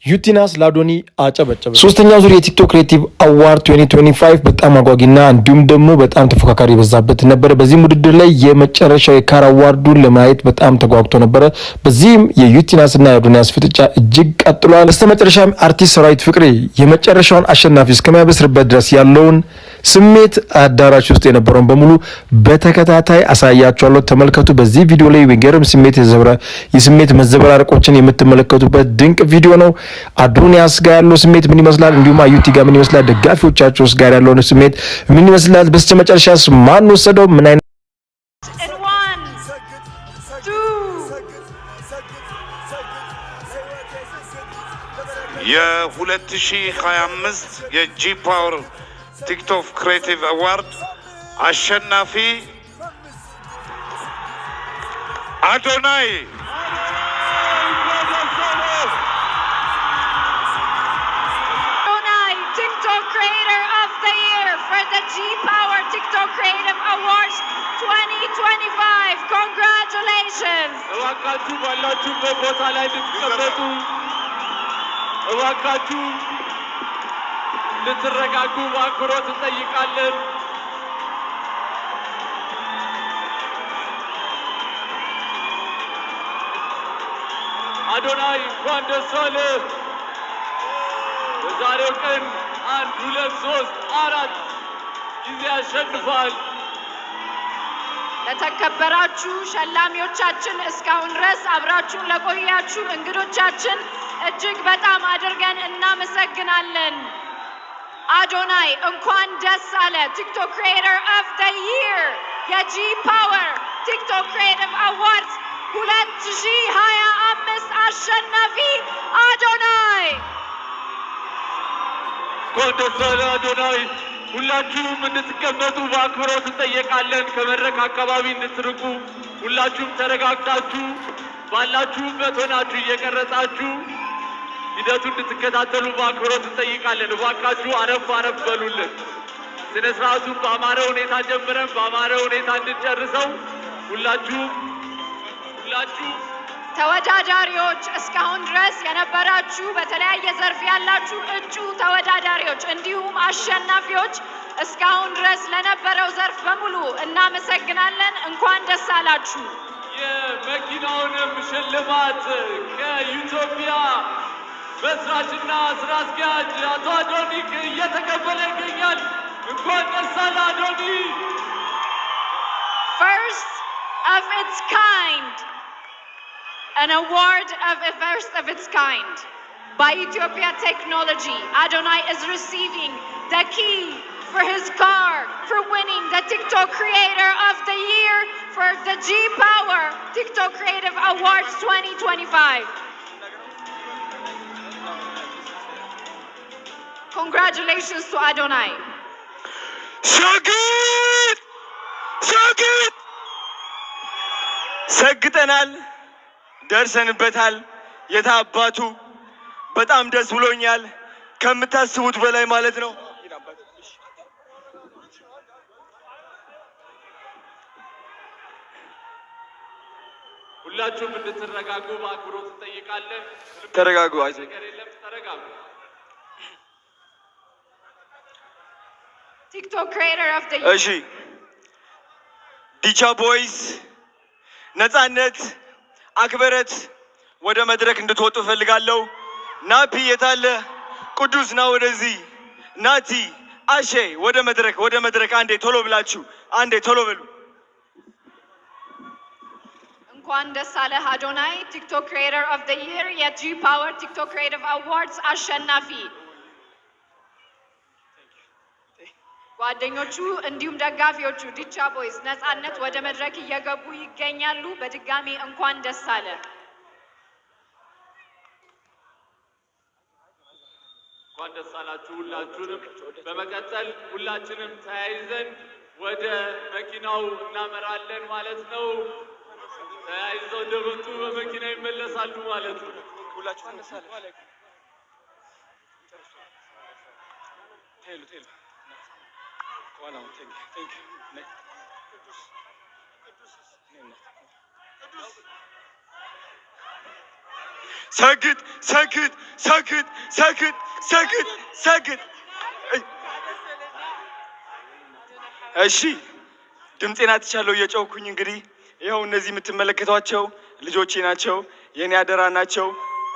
ዩቲናስ ላዶኒ አጨበጨበ። ሶስተኛው ዙር የቲክቶክ ክሬቲቭ አዋርድ 2025 በጣም አጓጊና እንዲሁም ደግሞ በጣም ተፎካካሪ በዛበት ነበር። በዚህ ውድድር ላይ የመጨረሻው የካር አዋርዱን ለማየት በጣም ተጓጉቶ ነበር። በዚህም የዩቲናስና የአዶኒያስ ፍጥጫ እጅግ ቀጥሏል። በስተመጨረሻም አርቲስት ሰራዊት ፍቅሬ የመጨረሻውን አሸናፊ እስከሚያበስርበት ድረስ ያለውን ስሜት አዳራሽ ውስጥ የነበረውን በሙሉ በተከታታይ አሳያችኋለሁ። ተመልከቱ። በዚህ ቪዲዮ ላይ የሚገርም የስሜት መዘበራረቆችን የምትመለከቱበት ድንቅ ቪዲዮ ነው። አዶኒያስ ጋር ያለው ስሜት ምን ይመስላል? እንዲሁም አዩቲ ጋር ምን ይመስላል? ደጋፊዎቻቸውስ ጋር ያለው ስሜት ምን ይመስላል? በስተመጨረሻስ ማን ወሰደው? ምን አይነት የ2025 የጂ ፓወር ቲክቶክ ክሬቲቭ አዋርድ አሸናፊ አዶናይ G-Power TikTok Creative Awards 2025. Congratulations! እባካችሁ ባላችሁበት ቦታ ላይ ልትቀመጡ፣ እባካችሁ ልትረጋጉ በአክብሮት እንጠይቃለን። አዶናይ እንኳን ደስ አለህ። በዛሬው ቀን 1 2 3 4 ጊዜ አሸንፏል። ለተከበራችሁ ሸላሚዎቻችን፣ እስካሁን ድረስ አብራችሁን ለቆያችሁ እንግዶቻችን እጅግ በጣም አድርገን እናመሰግናለን። አዶናይ እንኳን ደስ አለ። ቲክቶክ ክሪኤተር ኦፍ ዘ ይር የጂ ፓወር ቲክቶክ ክሪኤቲቭ አዋርድስ 2025 አሸናፊ አዶናይ። እንኳን ደስ አለ አዶናይ። ሁላችሁም እንድትቀመጡ በአክብሮት እንጠይቃለን። ከመድረክ አካባቢ እንድትርቁ፣ ሁላችሁም ተረጋግታችሁ ባላችሁበት ሆናችሁ እየቀረጻችሁ ሂደቱን እንድትከታተሉ በአክብሮት እንጠይቃለን። እባካችሁ አረፍ አረፍ በሉልን። ስነ ስርዓቱን በአማረ ሁኔታ ጀምረን በአማረ ሁኔታ እንድንጨርሰው ሁላችሁ ተወዳዳሪዎች፣ እስካሁን ድረስ የነበራችሁ በተለያየ ዘርፍ ያላችሁ እጩ ተወዳዳሪዎች እንዲሁም አሸናፊዎች እስካሁን ድረስ ለነበረው ዘርፍ በሙሉ እናመሰግናለን። እንኳን ደስ አላችሁ። የመኪናውንም ሽልማት ከኢትዮጵያ መስራችና ስራ አስኪያጅ አቶ አዶኒ እየተቀበለ ይገኛል። እንኳን ደስ አለ አዶኒ። First of its kind. An award of a first of its kind by Ethiopia Technology. Adonai is receiving the key for his car for winning the TikTok Creator of the Year for the G Power TikTok Creative Awards 2025. Congratulations to Adonai. ሰግጠናል፣ ደርሰንበታል። የታባቱ በጣም ደስ ብሎኛል፣ ከምታስቡት በላይ ማለት ነው። ሁላችሁም እንድትረጋጉ በአክብሮት እንጠይቃለን። ተረጋጉ፣ ተረጋጉ። TikTok Creator of the Year. እሺ፣ ዲቻ ቦይስ ነፃነት አክበረት ወደ መድረክ እንድትወጡ ፈልጋለሁ። ናፒ የታለ? ቅዱስ ና ወደዚህ። ናቲ አሼ ወደ መድረክ አንዴ ቶሎ ብላችሁ አንዴ ቶሎ በሉ። እንኳን ደስ አለህ አዶናይ፣ ቲክቶክ ክሪኤተር ኦፍ ዘ ይር የጂ ፓወር ቲክቶክ ክሪኤቲቭ አዋርድስ አሸናፊ። ጓደኞቹ እንዲሁም ደጋፊዎቹ ዲቻ ቦይስ ነፃነት ወደ መድረክ እየገቡ ይገኛሉ። በድጋሚ እንኳን ደስ አለ። እንኳን ደስ አላችሁ ሁላችሁንም። በመቀጠል ሁላችንም ተያይዘን ወደ መኪናው እናመራለን ማለት ነው። ተያይዘው እንደመጡ በመኪና ይመለሳሉ ማለት ነው። ሁላችሁም ደስ አለ። ቴሉ ዋናው ቴንክ ዩ ሰግጥ ሰግጥ ሰግጥ ሰግጥ ሰግጥ ሰግጥ። እሺ ድምፄን አጥቻለሁ እየጮኩኝ። እንግዲህ ይኸው እነዚህ የምትመለከቷቸው ልጆቼ ናቸው፣ የኔ አደራ ናቸው።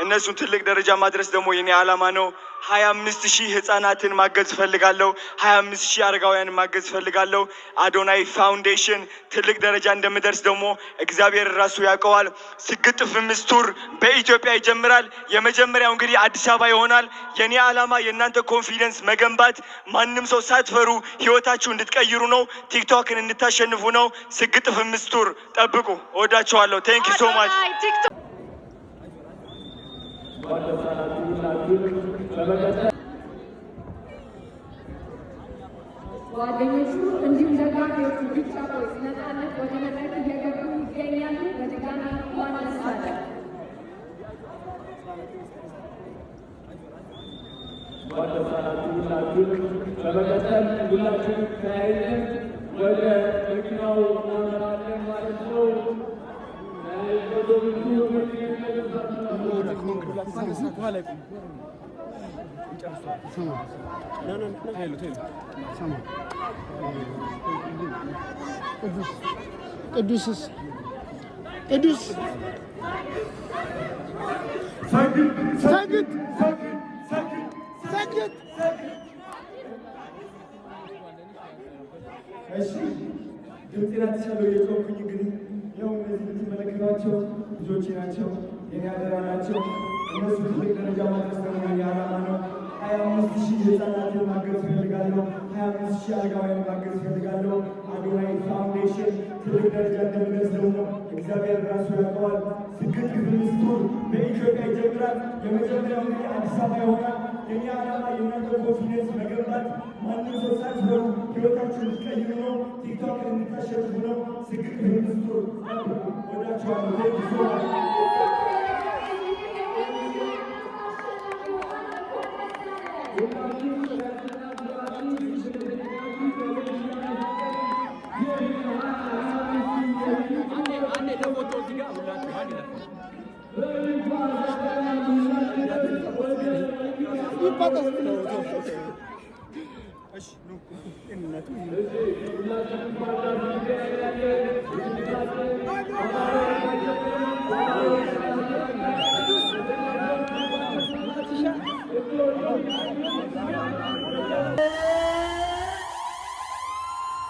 እነሱን ትልቅ ደረጃ ማድረስ ደግሞ የኔ ዓላማ ነው። 25,000 ህፃናትን ማገዝ ፈልጋለሁ። 25,000 አረጋውያንን ማገዝ ፈልጋለሁ። አዶናይ ፋውንዴሽን ትልቅ ደረጃ እንደምደርስ ደግሞ እግዚአብሔር ራሱ ያውቀዋል። ስግጥ ፍምስ ቱር በኢትዮጵያ ይጀምራል። የመጀመሪያው እንግዲህ አዲስ አበባ ይሆናል። የኔ ዓላማ የእናንተ ኮንፊደንስ መገንባት፣ ማንም ሰው ሳትፈሩ ህይወታችሁ እንድትቀይሩ ነው። ቲክቶክን እንድታሸንፉ ነው። ስግጥ ፍምስ ቱር ጠብቁ። እወዳችኋለሁ። ቴንክ ዩ ሶ ማች። ጓደኞቹ እንዲሁም ደጋፊዎቹ ብቻ ነፃነት ወደ መድረክ እየገቡ ይገኛሉ። በድጋሚ እንኳን ደስ አለን። በመቀጠል ሁላችንም ተያይዘን ወደ መኪናው እናመራለን ማለት ነው። ቅዱስ ሰግጥ ሰግጥ ሰግጥ። እሺ ድምፄን አጥቻለሁ እየጮኩኝ። እንግዲህ ያው እነዚህ የምትመለከቷቸው ልጆቼ ናቸው፣ የኔ አደራ ናቸው። እነሱ ትልቅ ደረጃ ማድረስ ደግሞ የኔ ዓላማ ነው። 25,000 ህፃናትን ማገዝ ፈልጋለሁ። 25,000 አረጋውያንን ማገዝ ፈልጋለሁ። አዶናይ ፋውንዴሽን ትልቅ ደረጃ እንደምደርስ ደግሞ እግዚአብሔር ራሱ ያውቀዋል። ስግጥ ፍምስ ቱር በኢትዮጵያ ይጀምራል። የመጀመሪያው እንግዲህ አዲስ አበባ ይሆናል። የኔ ዓላማ የእናንተ ኮንፊደንስ መገንባት፣ ማንም ሰው ሳትፈሩ ህይወታችሁን እንድትቀይሩ ነው። ቲክቶክን እንድታሸንፉ ነው። ስግጥ ፍምስ ቱር ወዳችኋለሁ። ቴንክ ዩ ሶ ማች።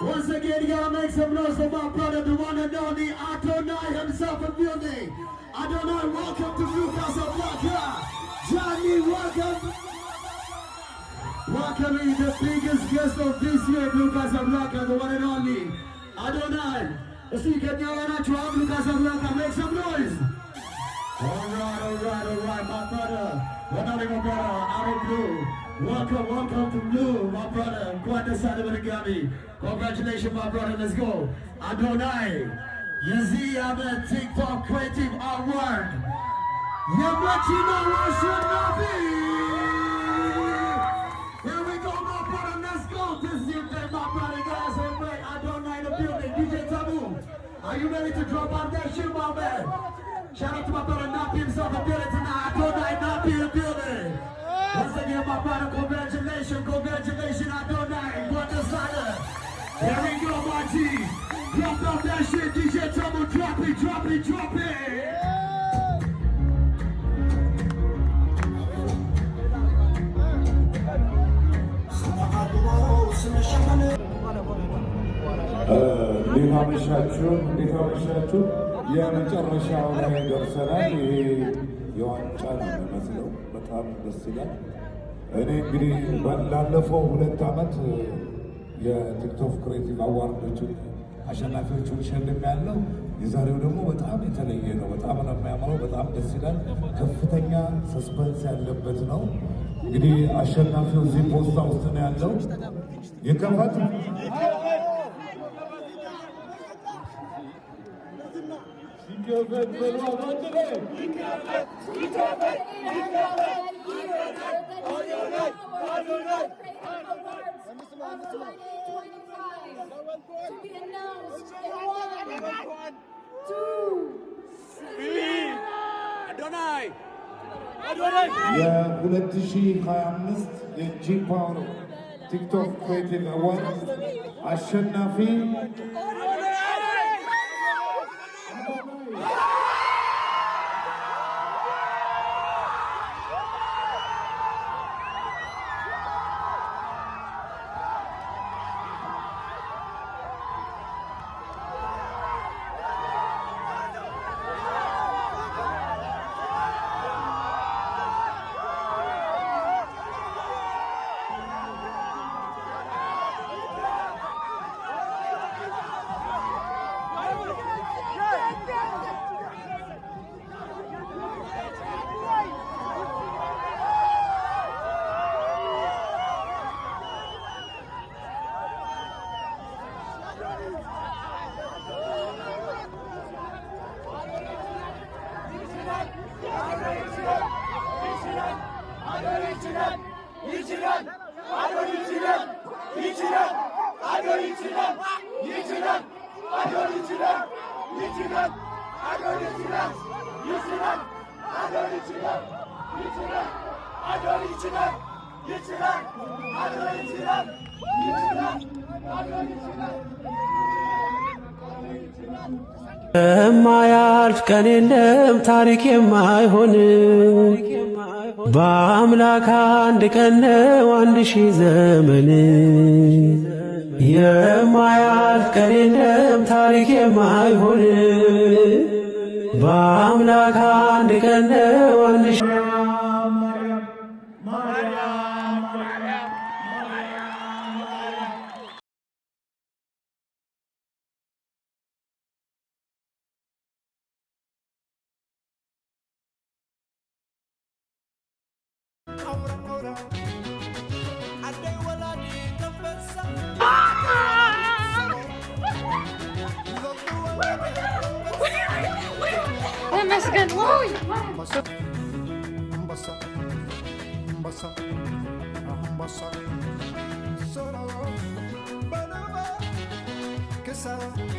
Once again, you gotta make some noise for my brother, the one and only Adonai himself in building. Adonai, welcome to Blue Casablanca. Johnny, welcome. Welcoming the biggest guest of this year, Blue Casablanca, the one and only Adonai. Let's see, get your honor to Blue Casablanca, make some noise. Alright, my brother. One only my brother, out of blue. Welcome to Blue, my brother. Quite the side of the Gami. Congratulations, my brother. Let's go. Adonai, Yazi Ahmed TikTok Creative Award. Yamachina Washinabi. Here we go, my brother. Let's go. This is your day, my brother. Guys, celebrate Adonai in the building. DJ Tabu, are you ready to drop out that shit, my man? Shout out to my brother Napi himself in the building tonight. Adonai Napi in the building. Once again, my brother, congratulations, Adonai. What the side? Here we go, my G. Drop out that shit, DJ Tabu. Drop it. እንዴት አመሻችሁ? የመጨረሻው ላይ ደርሰናል። ይሄ የዋንጫ ነው የሚመስለው። በጣም ደስ ይላል። እኔ እንግዲህ ላለፈው 2 ዓመት የቲክቶክ ክሬቲቭ አዋርዶችን አሸናፊዎቹን ሸልሜያለሁ። የዛሬው ደግሞ በጣም የተለየ ነው። በጣም ነው የሚያምረው። በጣም ደስ ይላል። ከፍተኛ ሰስፐንስ ያለበት ነው። እንግዲህ አሸናፊው እዚህ ፖስታ ውስጥ ነው ያለው። ይከፈት To be announced in 1, 2, 3. የ2025 የጂ ፓወር ቲክቶክ ክሬቲቭ አዋርድ አሸናፊ የማያልፍ ቀን የለም ታሪክ የማይሆን በአምላክ አንድ ቀን ነው 1000 ዘመን። የማያልፍ ቀን የለም ታሪክ የማይሆን በአምላክ አንድ ቀን ነው 1000 ተመስገን ወይ Solo,